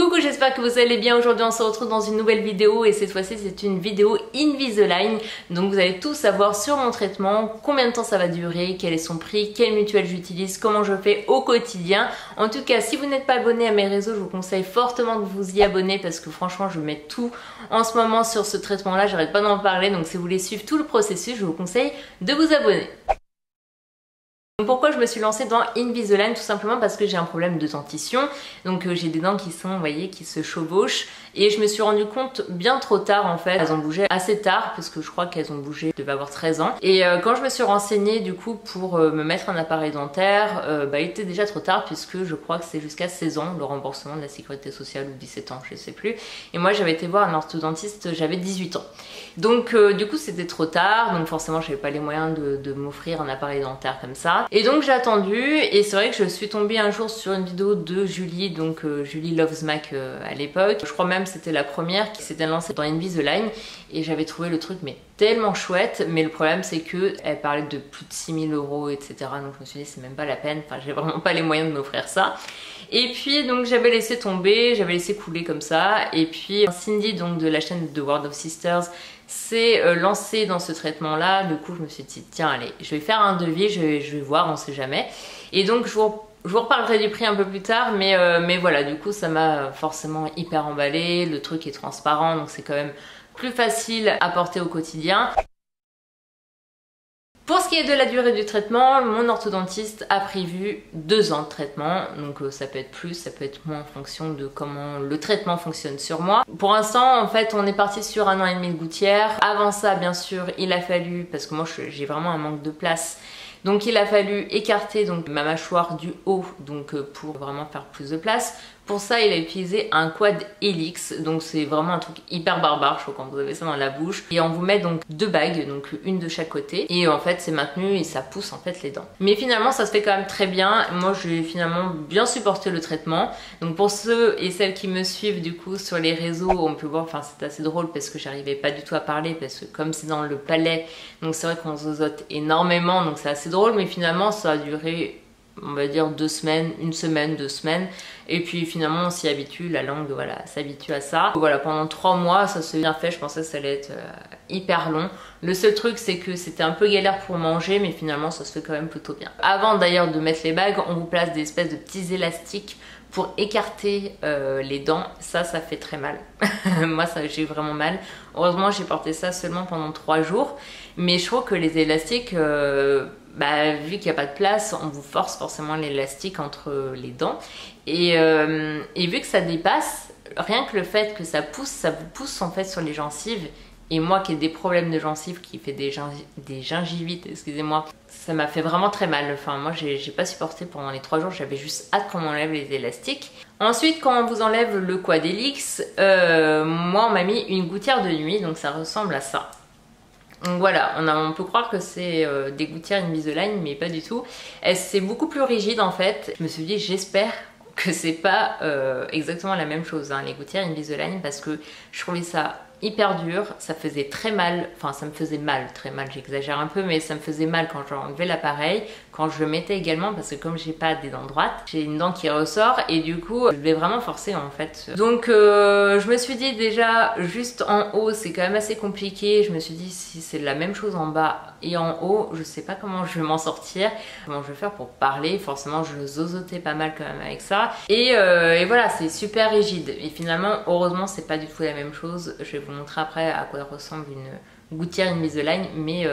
Coucou, j'espère que vous allez bien. Aujourd'hui on se retrouve dans une nouvelle vidéo et cette fois-ci c'est une vidéo Invisalign. Donc vous allez tout savoir sur mon traitement, combien de temps ça va durer, quel est son prix, quelle mutuelle j'utilise, comment je fais au quotidien. En tout cas, si vous n'êtes pas abonné à mes réseaux, je vous conseille fortement de vous y abonner parce que franchement je mets tout en ce moment sur ce traitement là, j'arrête pas d'en parler. Donc si vous voulez suivre tout le processus, je vous conseille de vous abonner. Pourquoi je me suis lancée dans Invisalign? Tout simplement parce que j'ai un problème de dentition. Donc j'ai des dents qui sont, vous voyez, qui se chevauchent. Et je me suis rendu compte bien trop tard en fait. Elles ont bougé assez tard parce que je crois qu'elles ont bougé, je devais avoir 13 ans. Et quand je me suis renseignée du coup pour me mettre un appareil dentaire, il était déjà trop tard puisque je crois que c'est jusqu'à 16 ans le remboursement de la sécurité sociale ou 17 ans, je sais plus. Et moi j'avais été voir un orthodontiste, j'avais 18 ans. Donc du coup c'était trop tard, donc forcément j'avais pas les moyens de m'offrir un appareil dentaire comme ça. Et donc j'ai attendu et c'est vrai que je suis tombée un jour sur une vidéo de Julie, donc Julie Loves Mac à l'époque. Je crois même que c'était la première qui s'était lancée dans Invisalign et j'avais trouvé le truc mais tellement chouette. Mais le problème c'est que elle parlait de plus de 6000 €, etc. Donc je me suis dit c'est même pas la peine, enfin j'ai vraiment pas les moyens de m'offrir ça. Et puis donc j'avais laissé tomber, j'avais laissé couler comme ça. Et puis Cindy donc de la chaîne The World of Sisters s'est lancée dans ce traitement là. Du coup je me suis dit tiens allez, je vais faire un devis, je vais voir, on sait jamais. Et donc je vous reparlerai du prix un peu plus tard, mais voilà, du coup ça m'a forcément hyper emballé. Le truc est transparent donc c'est quand même plus facile à porter au quotidien. Pour ce qui est de la durée du traitement, mon orthodontiste a prévu 2 ans de traitement, donc ça peut être plus, ça peut être moins en fonction de comment le traitement fonctionne sur moi. Pour l'instant, en fait, on est parti sur 1 an et demi de gouttière. Avant ça, bien sûr, il a fallu, parce que moi j'ai vraiment un manque de place, donc il a fallu écarter donc ma mâchoire du haut donc pour vraiment faire plus de place. Pour ça, il a utilisé un quad helix, donc c'est vraiment un truc hyper barbare, je crois, quand vous avez ça dans la bouche. Et on vous met donc 2 bagues, donc une de chaque côté, et en fait c'est maintenu et ça pousse en fait les dents. Mais finalement ça se fait quand même très bien. Moi j'ai finalement bien supporté le traitement. Donc pour ceux et celles qui me suivent du coup sur les réseaux, on peut voir, enfin c'est assez drôle parce que j'arrivais pas du tout à parler parce que comme c'est dans le palais, donc c'est vrai qu'on zozote énormément, donc c'est assez drôle. Mais finalement ça a duré, on va dire 2 semaines, 1 semaine, 2 semaines. Et puis finalement on s'y habitue, la langue voilà s'habitue à ça. Voilà, pendant 3 mois ça s'est bien fait, je pensais que ça allait être hyper long. Le seul truc c'est que c'était un peu galère pour manger, mais finalement ça se fait quand même plutôt bien. Avant d'ailleurs de mettre les bagues, on vous place des espèces de petits élastiques pour écarter les dents. Ça fait très mal. Moi j'ai eu vraiment mal. Heureusement j'ai porté ça seulement pendant 3 jours. Mais je trouve que les élastiques, vu qu'il n'y a pas de place, on vous force forcément l'élastique entre les dents. Et vu que ça dépasse, rien que le fait que ça vous pousse en fait sur les gencives. Et moi qui ai des problèmes de gencives, qui fait des gingivites, excusez-moi, ça m'a fait vraiment très mal. Enfin moi j'ai pas supporté pendant les 3 jours, j'avais juste hâte qu'on enlève les élastiques. Ensuite quand on vous enlève le quad helix, moi on m'a mis une gouttière de nuit, donc ça ressemble à ça. Donc voilà, on peut croire que c'est des gouttières Invisalign, mais pas du tout. C'est beaucoup plus rigide en fait. Je me suis dit j'espère que c'est pas exactement la même chose, hein, les gouttières Invisalign, parce que je trouvais ça hyper dur, ça faisait très mal, enfin ça me faisait mal, très mal, j'exagère un peu, mais ça me faisait mal quand j'enlevais l'appareil, quand je le mettais également, parce que comme j'ai pas des dents droites, j'ai une dent qui ressort et du coup je vais vraiment forcer en fait. Donc je me suis dit déjà juste en haut c'est quand même assez compliqué, je me suis dit si c'est la même chose en bas et en haut, je sais pas comment je vais m'en sortir, comment je vais faire pour parler. Forcément je zozotais pas mal quand même avec ça et voilà, c'est super rigide et finalement heureusement c'est pas du tout la même chose. Je vais vous montrer après à quoi ressemble une gouttière Invisalign, mais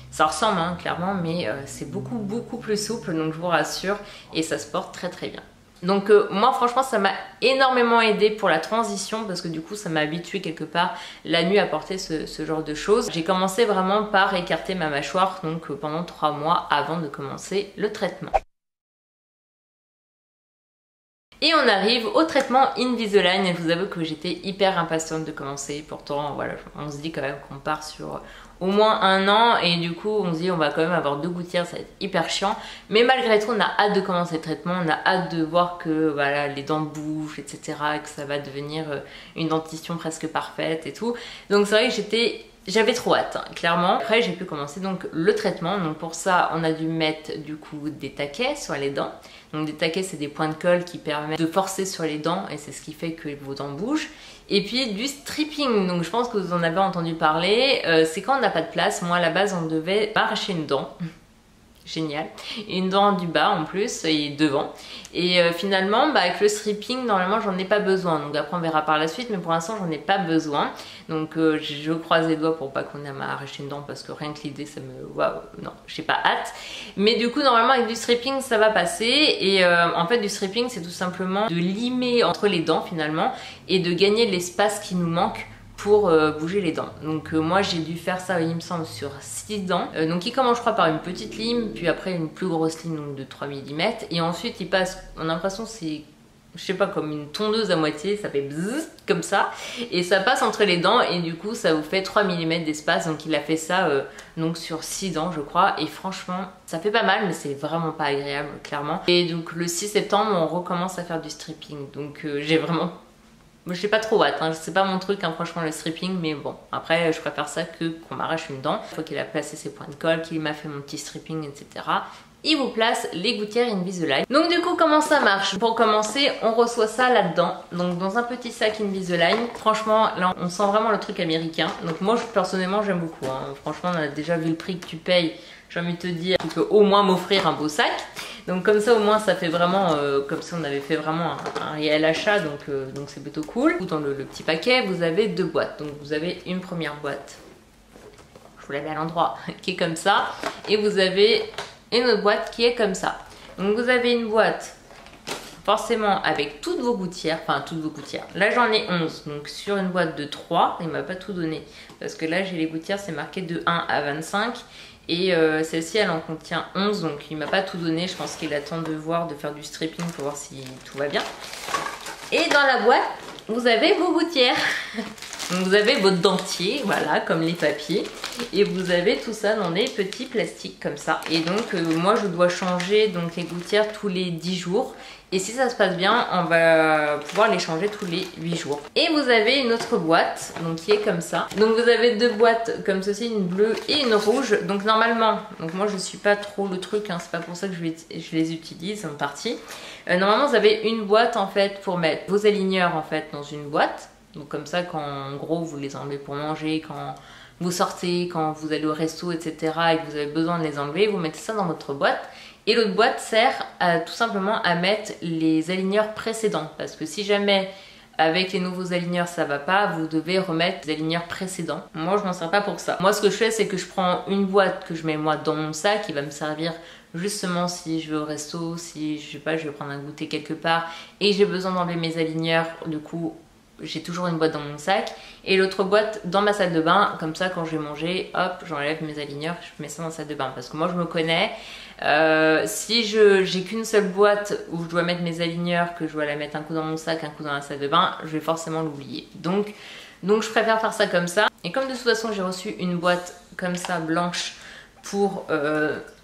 ça ressemble hein, clairement, mais c'est beaucoup plus souple, donc je vous rassure, et ça se porte très bien. Donc moi franchement ça m'a énormément aidé pour la transition parce que du coup ça m'a habitué quelque part la nuit à porter ce genre de choses. J'ai commencé vraiment par écarter ma mâchoire donc pendant 3 mois avant de commencer le traitement. Et on arrive au traitement Invisalign et je vous avoue que j'étais hyper impatiente de commencer. Pourtant voilà, on se dit quand même qu'on part sur au moins 1 an et du coup on se dit on va quand même avoir 2 gouttières, ça va être hyper chiant. Mais malgré tout on a hâte de commencer le traitement, on a hâte de voir que voilà, les dents bougent, etc. et que ça va devenir une dentition presque parfaite et tout. Donc c'est vrai que j'étais J'avais trop hâte, hein, clairement. Après, j'ai pu commencer donc le traitement. Donc pour ça, on a dû mettre du coup des taquets sur les dents. Donc des taquets, c'est des points de colle qui permettent de forcer sur les dents et c'est ce qui fait que vos dents bougent. Et puis du stripping, donc je pense que vous en avez entendu parler. C'est quand on n'a pas de place. Moi, à la base, on devait arracher une dent. Génial, une dent du bas en plus et devant, et finalement avec le stripping normalement j'en ai pas besoin, donc après on verra par la suite, mais pour l'instant j'en ai pas besoin, donc je croise les doigts pour pas qu'on ait à m'arracher une dent parce que rien que l'idée ça me... Waouh, non, j'ai pas hâte, mais du coup normalement avec du stripping ça va passer, et en fait du stripping c'est tout simplement de limer entre les dents finalement et de gagner l'espace qui nous manque pour bouger les dents. Donc moi j'ai dû faire ça il me semble sur 6 dents, donc il commence je crois par une petite lime, puis après une plus grosse lime donc de 3 mm, et ensuite il passe, on a l'impression c'est, je sais pas, comme une tondeuse à moitié, ça fait bzzz comme ça, et ça passe entre les dents et du coup ça vous fait 3 mm d'espace, donc il a fait ça donc sur 6 dents je crois, et franchement ça fait pas mal mais c'est vraiment pas agréable clairement. Et donc le 6 septembre on recommence à faire du stripping, donc j'ai vraiment... J'ai pas trop hâte, hein. C'est pas mon truc hein, franchement le stripping, mais bon, après je préfère ça que qu'on m'arrache une dent. Une fois qu'il a placé ses points de colle, qu'il m'a fait mon petit stripping, etc. Il vous place les gouttières Invisalign. Donc du coup comment ça marche? Pour commencer, on reçoit ça là-dedans, donc dans un petit sac Invisalign. Franchement là on sent vraiment le truc américain, donc moi personnellement j'aime beaucoup, hein. Franchement on a déjà vu le prix que tu payes, j'ai envie de te dire tu peux au moins m'offrir un beau sac. Donc comme ça au moins ça fait vraiment comme si on avait fait vraiment un réel achat, donc c'est plutôt cool. Dans le petit paquet vous avez 2 boîtes, donc vous avez une première boîte, je vous la mets à l'endroit, qui est comme ça, et vous avez une autre boîte qui est comme ça. Donc vous avez une boîte forcément avec toutes vos gouttières, enfin toutes vos gouttières. Là j'en ai 11, donc sur une boîte de 3, il m'a pas tout donné, parce que là j'ai les gouttières, c'est marqué de 1 à 25. Et celle-ci elle en contient 11, donc il m'a pas tout donné, je pense qu'il attend de voir, de faire du stripping pour voir si tout va bien. Et dans la boîte, vous avez vos gouttières. Donc vous avez votre dentier, voilà, comme les papiers. Et vous avez tout ça dans des petits plastiques comme ça. Et donc moi je dois changer donc les gouttières tous les 10 jours. Et si ça se passe bien, on va pouvoir les changer tous les 8 jours. Et vous avez une autre boîte, donc qui est comme ça. Donc vous avez 2 boîtes comme ceci, une bleue et une rouge. Donc normalement, donc moi je suis pas trop le truc, hein, c'est pas pour ça que je les utilise en partie. Normalement vous avez une boîte en fait pour mettre vos aligneurs en fait dans une boîte. Donc comme ça quand en gros vous les enlevez pour manger, quand vous sortez, quand vous allez au resto, etc. et que vous avez besoin de les enlever, vous mettez ça dans votre boîte. Et l'autre boîte sert tout simplement à mettre les aligneurs précédents. Parce que si jamais avec les nouveaux aligneurs ça va pas, vous devez remettre les aligneurs précédents. Moi je m'en sers pas pour ça. Moi ce que je fais c'est que je prends une boîte que je mets moi dans mon sac, qui va me servir justement si je vais au resto, si je sais pas, je vais prendre un goûter quelque part et j'ai besoin d'enlever mes aligneurs, du coup j'ai toujours une boîte dans mon sac, et l'autre boîte dans ma salle de bain, comme ça quand je vais manger, hop, j'enlève mes aligneurs, je mets ça dans la salle de bain, parce que moi je me connais, si j'ai qu'une seule boîte où je dois mettre mes aligneurs, que je dois la mettre un coup dans mon sac, un coup dans la salle de bain, je vais forcément l'oublier. Donc je préfère faire ça comme ça, et comme de toute façon j'ai reçu une boîte comme ça blanche pour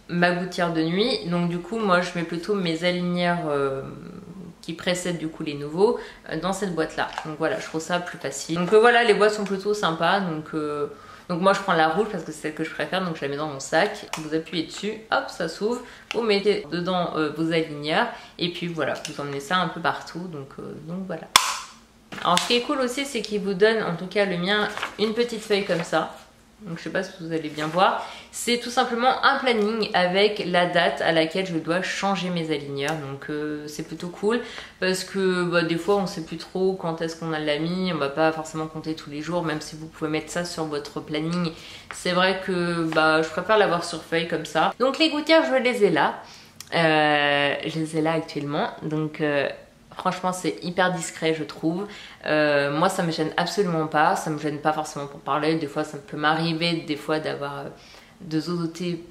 ma gouttière de nuit, donc du coup moi je mets plutôt mes aligneurs qui précèdent du coup les nouveaux dans cette boîte là. Donc voilà, je trouve ça plus facile. Donc voilà, les boîtes sont plutôt sympas, donc moi je prends la rouge parce que c'est celle que je préfère, donc je la mets dans mon sac, vous appuyez dessus, hop, ça s'ouvre, vous mettez dedans vos aligneurs, et puis voilà, vous emmenez ça un peu partout, donc voilà. Alors ce qui est cool aussi, c'est qu'il vous donne, en tout cas le mien, une petite feuille comme ça. Donc je sais pas si vous allez bien voir, c'est tout simplement un planning avec la date à laquelle je dois changer mes aligneurs, donc c'est plutôt cool parce que bah, des fois on sait plus trop quand est-ce qu'on a l'ami, on va pas forcément compter tous les jours, même si vous pouvez mettre ça sur votre planning, c'est vrai que bah, je préfère l'avoir sur feuille comme ça. Donc les gouttières je les ai là, actuellement, donc franchement c'est hyper discret je trouve. Moi ça me gêne absolument pas, ça me gêne pas forcément pour parler, des fois ça peut m'arriver des fois d'avoir de zozoter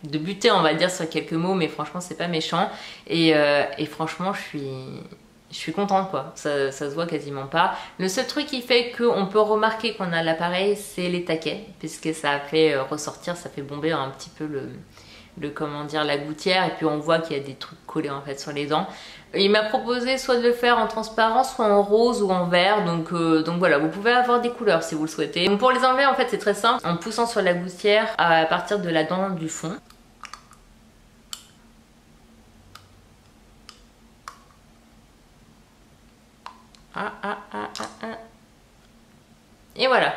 de buter on va dire sur quelques mots, mais franchement c'est pas méchant, et franchement je suis contente quoi, ça se voit quasiment pas. Le seul truc qui fait qu'on peut remarquer qu'on a l'appareil, c'est les taquets, puisque ça fait ressortir, ça fait bomber un petit peu comment dire, la gouttière, et puis on voit qu'il y a des trucs collés en fait sur les dents. Il m'a proposé soit de le faire en transparent, soit en rose ou en vert, donc voilà, vous pouvez avoir des couleurs si vous le souhaitez. Donc pour les enlever en fait c'est très simple, en poussant sur la gouttière à partir de la dent du fond. Et voilà.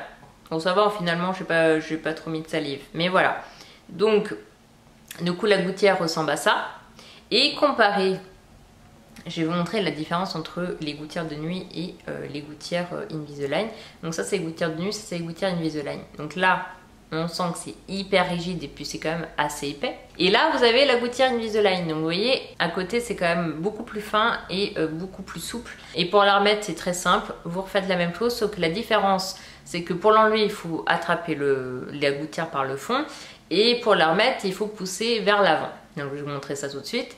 Bon, ça va, finalement j'ai pas trop mis de salive, mais voilà. Donc du coup la gouttière ressemble à ça. Et comparé, je vais vous montrer la différence entre les gouttières de nuit et les gouttières Invisalign. Donc ça c'est les gouttières de nuit, ça c'est les gouttières Invisalign. Donc là on sent que c'est hyper rigide et puis c'est quand même assez épais. Et là vous avez la gouttière Invisalign, donc vous voyez à côté c'est quand même beaucoup plus fin et beaucoup plus souple. Et pour la remettre c'est très simple, vous refaites la même chose, sauf que la différence c'est que pour l'enlever il faut attraper la gouttière par le fond, et pour la remettre il faut pousser vers l'avant. Donc je vais vous montrer ça tout de suite.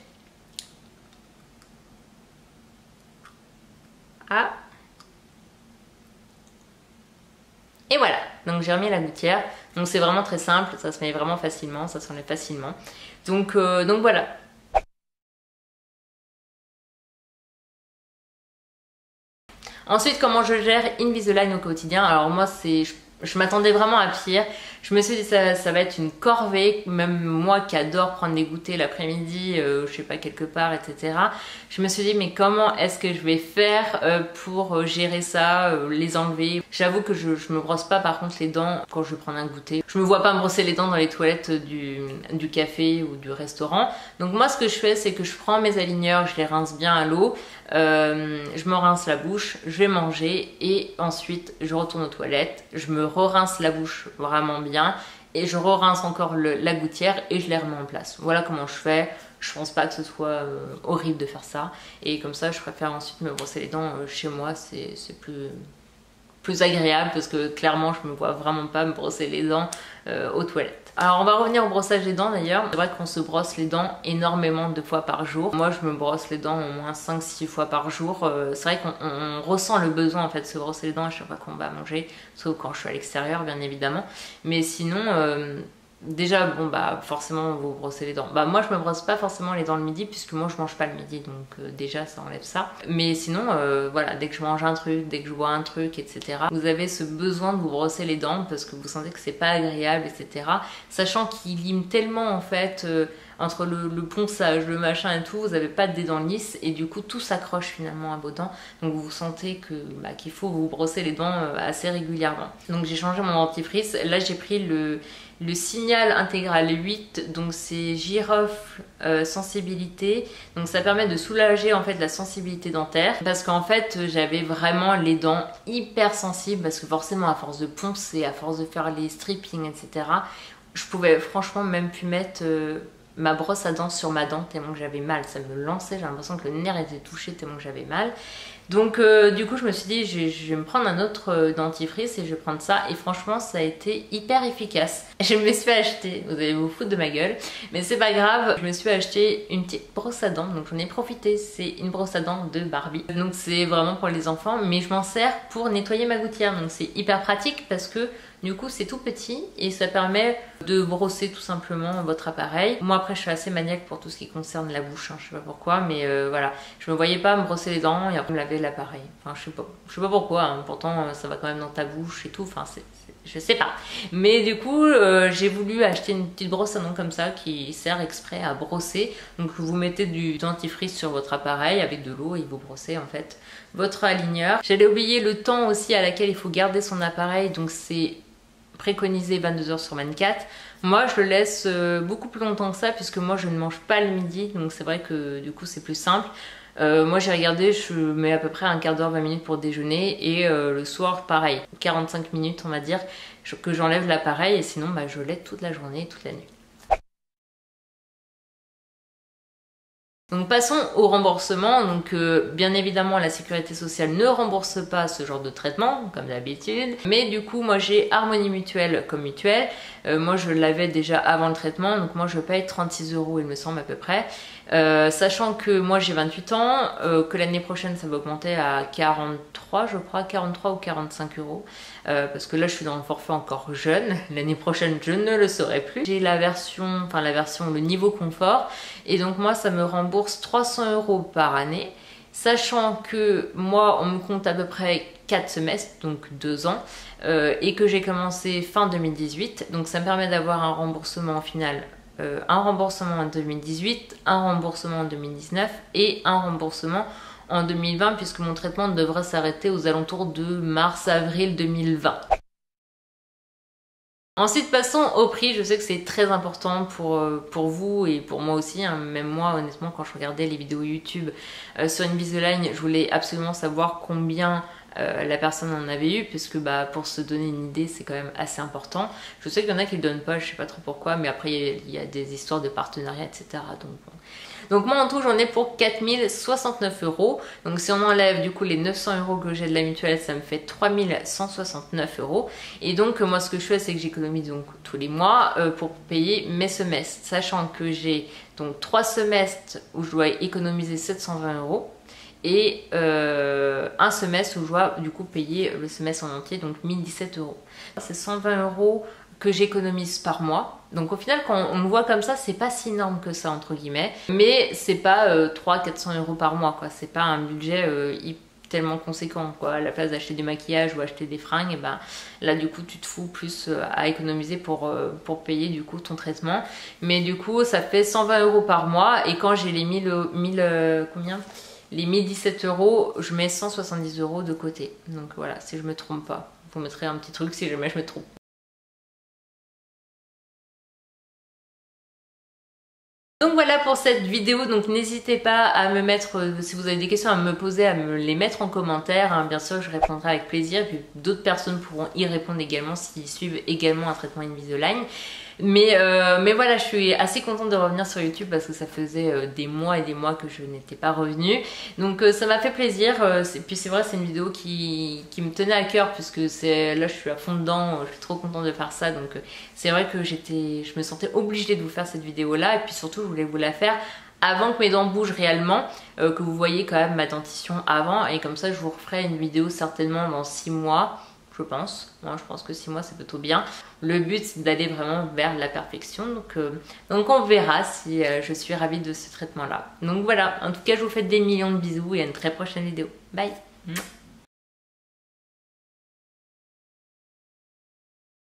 Ah. Et voilà, donc j'ai remis la gouttière. Donc c'est vraiment très simple, ça se met vraiment facilement, ça s'enlève facilement. Donc voilà. Ensuite, comment je gère Invisalign au quotidien? Alors moi, je m'attendais vraiment à pire. Je me suis dit ça va être une corvée, même moi qui adore prendre des goûters l'après-midi, je sais pas, quelque part, etc. Je me suis dit mais comment est-ce que je vais faire pour gérer ça, les enlever. J'avoue que je me brosse pas par contre les dents quand je vais prendre un goûter. Je me vois pas me brosser les dents dans les toilettes du café ou du restaurant. Donc moi ce que je fais c'est que je prends mes aligneurs, je les rince bien à l'eau, je me rince la bouche, je vais manger et ensuite je retourne aux toilettes, je me re-rince la bouche vraiment bien et je re-rince encore la gouttière et je les remets en place. Voilà comment je fais. Je pense pas que ce soit horrible de faire ça, et comme ça je préfère ensuite me brosser les dents chez moi, c'est plus agréable parce que clairement je me vois vraiment pas me brosser les dents aux toilettes. Alors on va revenir au brossage des dents d'ailleurs. C'est vrai qu'on se brosse les dents énormément de fois par jour. Moi je me brosse les dents au moins 5-6 fois par jour. C'est vrai qu'on ressent le besoin en fait de se brosser les dents à chaque fois qu'on va manger, sauf quand je suis à l'extérieur bien évidemment. Mais sinon déjà bon bah forcément vous brossez les dents. Bah moi je me brosse pas forcément les dents le midi puisque moi je mange pas le midi, donc déjà ça enlève ça. Mais sinon voilà, dès que je mange un truc, dès que je bois un truc, etc. vous avez ce besoin de vous brosser les dents parce que vous sentez que c'est pas agréable, etc. Sachant qu'il lime tellement en fait entre le ponçage, le machin et tout, vous n'avez pas des dents lisses et du coup tout s'accroche finalement à vos dents. Donc vous sentez qu'il faut vous brosser les dents assez régulièrement. Donc j'ai changé mon dentifrice. Là j'ai pris le Signal Intégral 8, donc c'est girofle sensibilité, donc ça permet de soulager en fait la sensibilité dentaire, parce qu'en fait j'avais vraiment les dents hyper sensibles, parce que forcément à force de poncer, à force de faire les strippings, etc. je pouvais franchement même plus mettre ma brosse à dents sur ma dent tellement que j'avais mal, ça me lançait, j'ai l'impression que le nerf était touché tellement que j'avais mal. Donc du coup je me suis dit je vais me prendre un autre dentifrice et je vais prendre ça, et franchement ça a été hyper efficace. Je me suis acheté, vous allez vous foutre de ma gueule, mais c'est pas grave, je me suis acheté une petite brosse à dents, donc j'en ai profité, c'est une brosse à dents de Barbie. Donc c'est vraiment pour les enfants, mais je m'en sers pour nettoyer ma gouttière, donc c'est hyper pratique parce que du coup c'est tout petit et ça permet de brosser tout simplement votre appareil. Moi après je suis assez maniaque pour tout ce qui concerne la bouche, hein, je sais pas pourquoi, mais voilà, je me voyais pas me brosser les dents et après me laver l'appareil. Enfin je sais pas pourquoi, hein. Pourtant ça va quand même dans ta bouche et tout, enfin je sais pas. Mais du coup j'ai voulu acheter une petite brosse à dents comme ça qui sert exprès à brosser. Donc vous mettez du dentifrice sur votre appareil avec de l'eau et vous brossez en fait votre aligneur. J'allais oublier le temps aussi à laquelle il faut garder son appareil, donc c'est préconisé 22 h sur 24. Moi je le laisse beaucoup plus longtemps que ça puisque moi je ne mange pas le midi, donc c'est vrai que du coup c'est plus simple. Moi j'ai regardé, je mets à peu près un quart d'heure, 20 minutes pour déjeuner, et le soir pareil, 45 minutes on va dire, que j'enlève l'appareil, et sinon bah, je l'aide toute la journée, toute la nuit. Donc passons au remboursement. Donc bien évidemment la sécurité sociale ne rembourse pas ce genre de traitement comme d'habitude, mais du coup moi j'ai Harmonie Mutuelle comme mutuelle. Moi je l'avais déjà avant le traitement, donc moi je paye 36 € il me semble à peu près. Sachant que moi j'ai 28 ans, que l'année prochaine ça va augmenter à 43 je crois, 43 ou 45 euros. Parce que là je suis dans le forfait encore jeune, l'année prochaine je ne le saurai plus. J'ai la version, le niveau confort, et donc moi ça me rembourse 300 euros par année. Sachant que moi on me compte à peu près 4 semestres, donc 2 ans, et que j'ai commencé fin 2018, donc ça me permet d'avoir un remboursement au final, un remboursement en 2018, un remboursement en 2019 et un remboursement en 2020, puisque mon traitement devrait s'arrêter aux alentours de mars-avril 2020. Ensuite, passons au prix. Je sais que c'est très important pour vous et pour moi aussi, hein. Même moi, honnêtement, quand je regardais les vidéos YouTube sur Invisalign, je voulais absolument savoir combien la personne en avait eu, puisque pour se donner une idée, c'est quand même assez important. Je sais qu'il y en a qui le donnent pas, je sais pas trop pourquoi, mais après il y a des histoires de partenariat, etc. Donc moi en tout j'en ai pour 4069 euros. Donc si on enlève du coup les 900 euros que j'ai de la mutuelle, ça me fait 3169 euros. Et donc moi ce que je fais, c'est que j'économise donc tous les mois pour payer mes semestres. Sachant que j'ai donc 3 semestres où je dois économiser 720 euros. Et un semestre où je dois du coup payer le semestre en entier, donc 1017 euros. C'est 120 euros que j'économise par mois. Donc au final, quand on le voit comme ça, c'est pas si énorme que ça entre guillemets, mais c'est pas 300-400 euros par mois quoi. C'est pas un budget tellement conséquent quoi. À la place d'acheter du maquillage ou acheter des fringues, et là du coup tu te fous plus à économiser pour payer du coup ton traitement. Mais du coup ça fait 120 euros par mois, et quand j'ai les 1017 euros, je mets 170 euros de côté. Donc voilà, si je me trompe pas. Vous mettrez un petit truc si jamais je me trompe. Donc voilà pour cette vidéo, donc n'hésitez pas à me mettre, si vous avez des questions à me poser, à me les mettre en commentaire, hein. Bien sûr je répondrai avec plaisir, puis d'autres personnes pourront y répondre également s'ils suivent également un traitement Invisalign. Mais voilà, je suis assez contente de revenir sur YouTube parce que ça faisait des mois et des mois que je n'étais pas revenue. Donc ça m'a fait plaisir. Puis c'est vrai, c'est une vidéo qui me tenait à cœur, puisque là je suis à fond dedans, je suis trop contente de faire ça. Donc c'est vrai que je me sentais obligée de vous faire cette vidéo là. Et puis surtout je voulais vous la faire avant que mes dents bougent réellement, que vous voyez quand même ma dentition avant. Et comme ça je vous referai une vidéo certainement dans 6 mois. Je pense. Moi, je pense que 6 mois, c'est plutôt bien. Le but, c'est d'aller vraiment vers la perfection. Donc on verra si je suis ravie de ce traitement-là. Donc voilà. En tout cas, je vous fais des millions de bisous et à une très prochaine vidéo. Bye!